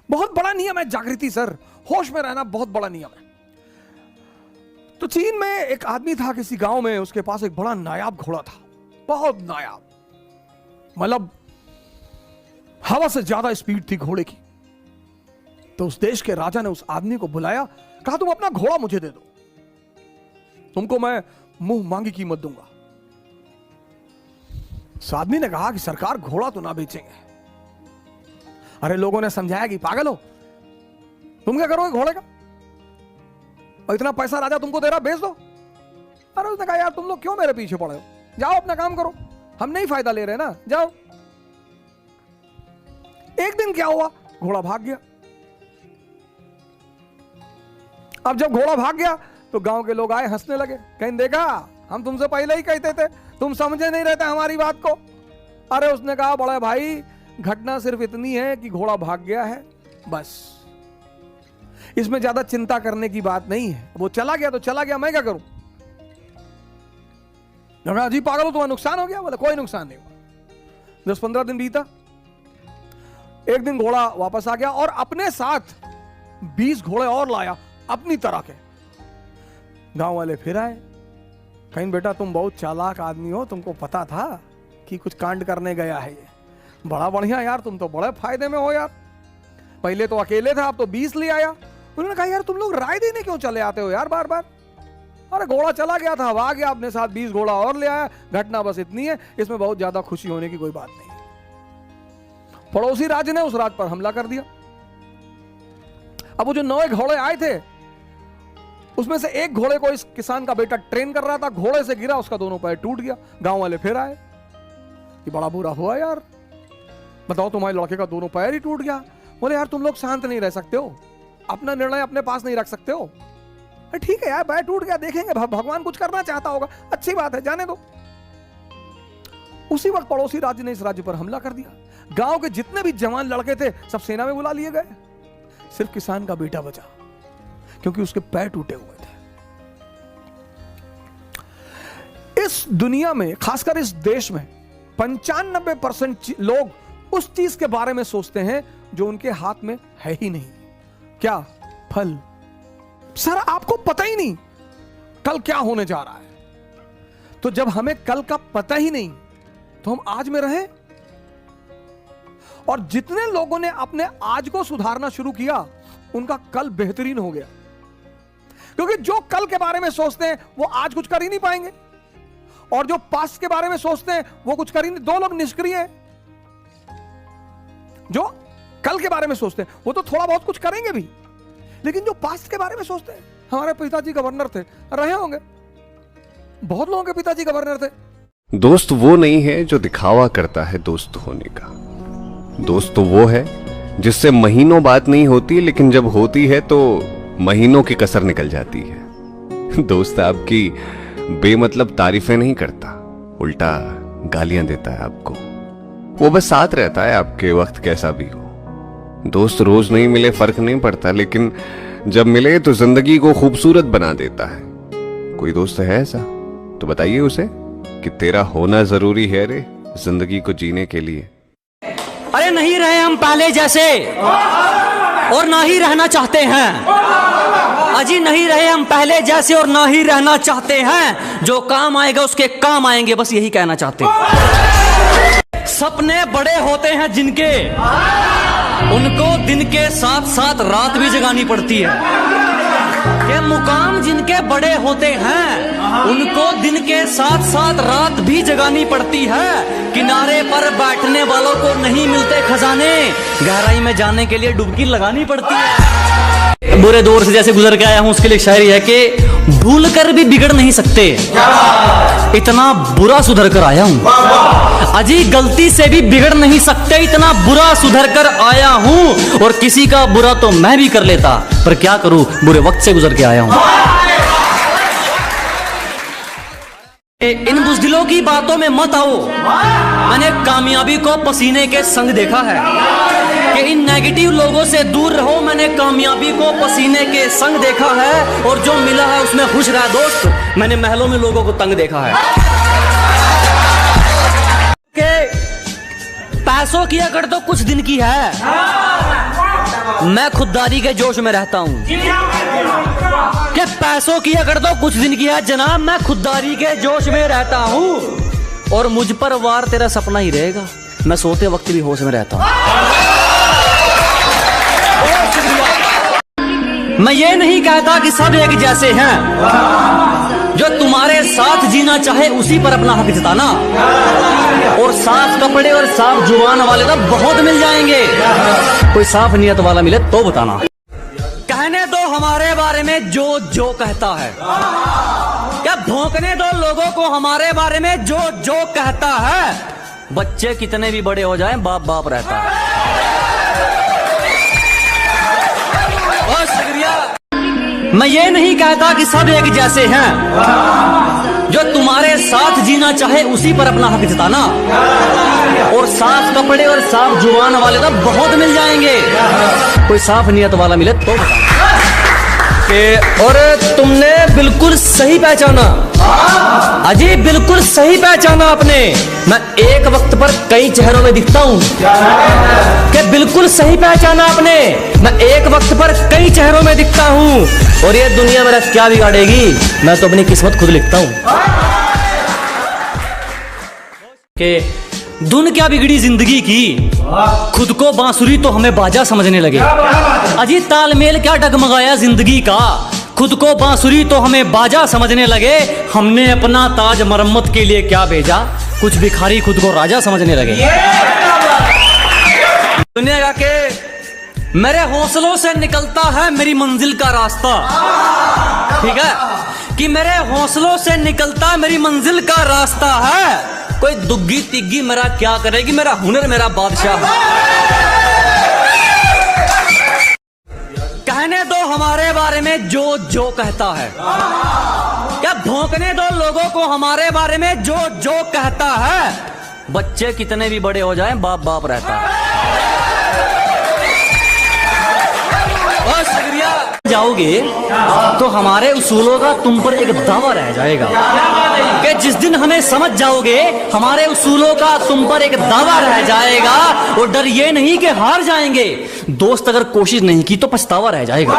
बहुत बड़ा नियम है जागृति सर, होश में रहना बहुत बड़ा नियम है। तो चीन में एक आदमी था किसी गांव में, उसके पास एक बड़ा नायाब घोड़ा था, बहुत नायाब, मतलब हवा से ज्यादा स्पीड थी घोड़े की। तो उस देश के राजा ने उस आदमी को बुलाया, कहा तुम अपना घोड़ा मुझे दे दो, तुमको मैं मुंह मांगी कीमत दूंगा। उस आदमी ने कहा कि सरकार घोड़ा तो ना बेचेंगे। अरे लोगों ने समझाया कि पागल हो, तुम क्या करोगे घोड़े का, और इतना पैसा राजा तुमको दे रहा, बेच दो। अरे उसने कहा यार तुम लोग क्यों मेरे पीछे पड़े हो, जाओ अपना काम करो, हम नहीं फायदा ले रहे ना, जाओ। एक दिन क्या हुआ, घोड़ा भाग गया। अब जब घोड़ा भाग गया तो गांव के लोग आए, हंसने लगे, कहीं देखा हम तुमसे पहले ही कहते थे, तुम समझे नहीं रहते हमारी बात को। अरे उसने कहा बड़ा भाई घटना सिर्फ इतनी है कि घोड़ा भाग गया है, बस, इसमें ज्यादा चिंता करने की बात नहीं है, वो चला गया तो चला गया, मैं क्या करूं। जी पागल हो, तुम्हारा नुकसान हो गया, बोले कोई नुकसान नहीं हुआ। 10-15 दिन बीता, एक दिन घोड़ा वापस आ गया और अपने साथ 20 घोड़े और लाया अपनी तरह के। गांव वाले फिर आए, कहीं बेटा तुम बहुत चालाक आदमी हो, तुमको पता था कि कुछ कांड करने गया है ये, बड़ा बढ़िया यार, तुम तो बड़े फायदे में हो यार, पहले तो अकेले था अब तो 20 ले आया। उन्होंने कहा यार तुम लोग राय देने क्यों चले आते हो यार बार बार। अरे घोड़ा चला गया था, अब आ गया, अपने साथ 20 घोड़ा और ले आया, घटना बस इतनी है, इसमें बहुत ज्यादा खुशी होने की कोई बात नहीं। पड़ोसी राज्य ने उस राज्य पर हमला कर दिया। अब वो जो 9 घोड़े आए थे उसमें से एक घोड़े को इस किसान का बेटा ट्रेन कर रहा था, घोड़े से गिरा, उसका दोनों पैर टूट गया। गांव वाले फिर आए कि बड़ा बुरा हुआ यार, बताओ तुम्हारे लड़के का दोनों पैर ही टूट गया। बोले यार तुम लोग शांत नहीं रह सकते हो, अपना निर्णय अपने पास नहीं रख सकते हो। ठीक है यार पैर टूट गया, देखेंगे भगवान कुछ करना चाहता होगा, अच्छी बात है, जाने दो। उसी वक्त पड़ोसी राज्य ने इस राज्य पर हमला कर दिया। गांव के जितने भी जवान लड़के थे सब सेना में बुला लिए गए, सिर्फ किसान का बेटा बचा क्योंकि उसके पैर टूटे हुए थे। इस दुनिया में, खासकर इस देश में 95% लोग उस चीज के बारे में सोचते हैं जो उनके हाथ में है ही नहीं। क्या? फल। सर आपको पता ही नहीं कल क्या होने जा रहा है, तो जब हमें कल का पता ही नहीं तो हम आज में रहें। और जितने लोगों ने अपने आज को सुधारना शुरू किया उनका कल बेहतरीन हो गया, क्योंकि जो कल के बारे में सोचते हैं वो आज कुछ कर ही नहीं पाएंगे, और जो पास्ट के बारे में सोचते हैं वो कुछ कर ही नहीं। 2 लोग निष्क्रिय हैं, जो कल के बारे में सोचते हैं वो तो थोड़ा बहुत कुछ करेंगे भी, लेकिन जो पास्ट के बारे में सोचते हैं, हमारे पिताजी गवर्नर थे, रहे होंगे, बहुत लोगों के पिताजी गवर्नर थे। दोस्त वो नहीं है जो दिखावा करता है दोस्त होने का, दोस्त तो वो है जिससे महीनों बात नहीं होती, लेकिन जब होती है तो महीनों की कसर निकल जाती है। दोस्त आपकी बेमतलब तारीफें नहीं करता, उल्टा गालियां देता है आपको। वो बस साथ रहता है आपके वक्त कैसा भी हो। दोस्त रोज नहीं मिले फर्क नहीं पड़ता, लेकिन जब मिले तो जिंदगी को खूबसूरत बना देता है। कोई दोस्त है ऐसा तो बताइए उसे कि तेरा होना जरूरी है रे जिंदगी को जीने के लिए। अरे नहीं रहे हम पहले जैसे और ना ही रहना चाहते हैं, अजी नहीं रहे हम पहले जैसे और ना ही रहना चाहते हैं, जो काम आएगा उसके काम आएंगे, बस यही कहना चाहते हैं। सपने बड़े होते हैं जिनके, उनको दिन के साथ साथ रात भी जगानी पड़ती है। के मुकाम जिनके बड़े होते हैं उनको दिन के साथ साथ रात भी जगानी पड़ती है। किनारे पर बैठने वालों को नहीं मिलते खजाने, गहराई में जाने के लिए डुबकी लगानी पड़ती है। बुरे दौर से जैसे गुजर के आया हूं, उसके लिए शायरी है कि भूल कर भी बिगड़ नहीं सकते, इतना बुरा सुधर कर आया हूं। अजी गलती से भी बिगड़ नहीं सकते, इतना बुरा सुधर कर आया हूं। और किसी का बुरा तो मैं भी कर लेता, पर क्या करूं, बुरे वक्त से गुजर के आया हूं। इन बुज़दिलों की बातों में मत आओ, मैंने कामयाबी को पसीने के संग देखा है। कि इन नेगेटिव लोगों से दूर रहो, मैंने कामयाबी को पसीने के संग देखा है। और जो मिला है उसमें खुश रहा दोस्त, मैंने महलों में लोगों को तंग देखा है। कि पैसों की अकड़ तो कुछ दिन की है, मैं खुददारी के जोश में रहता हूँ कि पैसों की अगर तो कुछ दिन की है जनाब, मैं खुददारी के जोश में रहता हूँ और मुझ पर वार तेरा सपना ही रहेगा, मैं सोते वक्त भी होश में रहता हूँ। मैं ये नहीं कहता कि सब एक जैसे हैं, जो तुम्हारे साथ जीना चाहे उसी पर अपना हक जताना, और साफ कपड़े और साफ जुबान वाले तो बहुत मिल जाएंगे, कोई साफ नियत वाला मिले तो बताना। कहने दो हमारे बारे में जो जो कहता है, क्या भौंकने दो लोगों को हमारे बारे में जो जो कहता है। बच्चे कितने भी बड़े हो जाएं, बाप बाप रहता है। और शुक्रिया। मैं ये नहीं कहता कि सब एक जैसे हैं, जो तुम्हारे साथ जीना चाहे उसी पर अपना हक जताना, और साफ कपड़े और साफ जुबान वाले तो बहुत मिल जाएंगे, कोई साफ नियत वाला मिले तो बताना। और तुमने बिल्कुल सही पहचाना अजी, बिल्कुल सही पहचाना आपने। मैं एक वक्त पर कई चेहरों में दिखता हूँ कि बिल्कुल सही पहचाना आपने। मैं एक वक्त पर कई चेहरों में दिखता हूँ, और ये दुनिया मेरा क्या बिगाड़ेगी, मैं तो अपनी किस्मत खुद लिखता हूँ। कि धुन क्या बिगड़ी जिंदगी की, खुद को बांसुरी तो हमें बाजा समझने लगे। अजी तालमेल क्या डगमगाया जिंदगी का, खुद को बांसुरी तो हमें बाजा समझने लगे। हमने अपना ताज मरम्मत के लिए क्या भेजा, कुछ भिखारी खुद को राजा समझने लगे। दुनिया के मेरे हौसलों से निकलता है मेरी मंजिल का रास्ता, ठीक है, कि मेरे हौसलों से निकलता है मेरी मंजिल का रास्ता है। कोई दुग्गी तिग्गी मेरा क्या करेगी, मेरा हुनर मेरा बादशाह। कहने दो हमारे बारे में जो जो कहता है, क्या भौंकने दो लोगों को हमारे बारे में जो जो कहता है। बच्चे कितने भी बड़े हो जाएं, बाप बाप रहता है। और शुक्रिया। जाओगे तो हमारे उसूलों का तुम पर एक दावा रह जाएगा, कि जिस दिन हमें समझ जाओगे हमारे उसूलों का तुम पर एक दावा रह जाएगा। और डर ये नहीं कि हार जाएंगे, दोस्त अगर कोशिश नहीं की तो पछतावा रह जाएगा।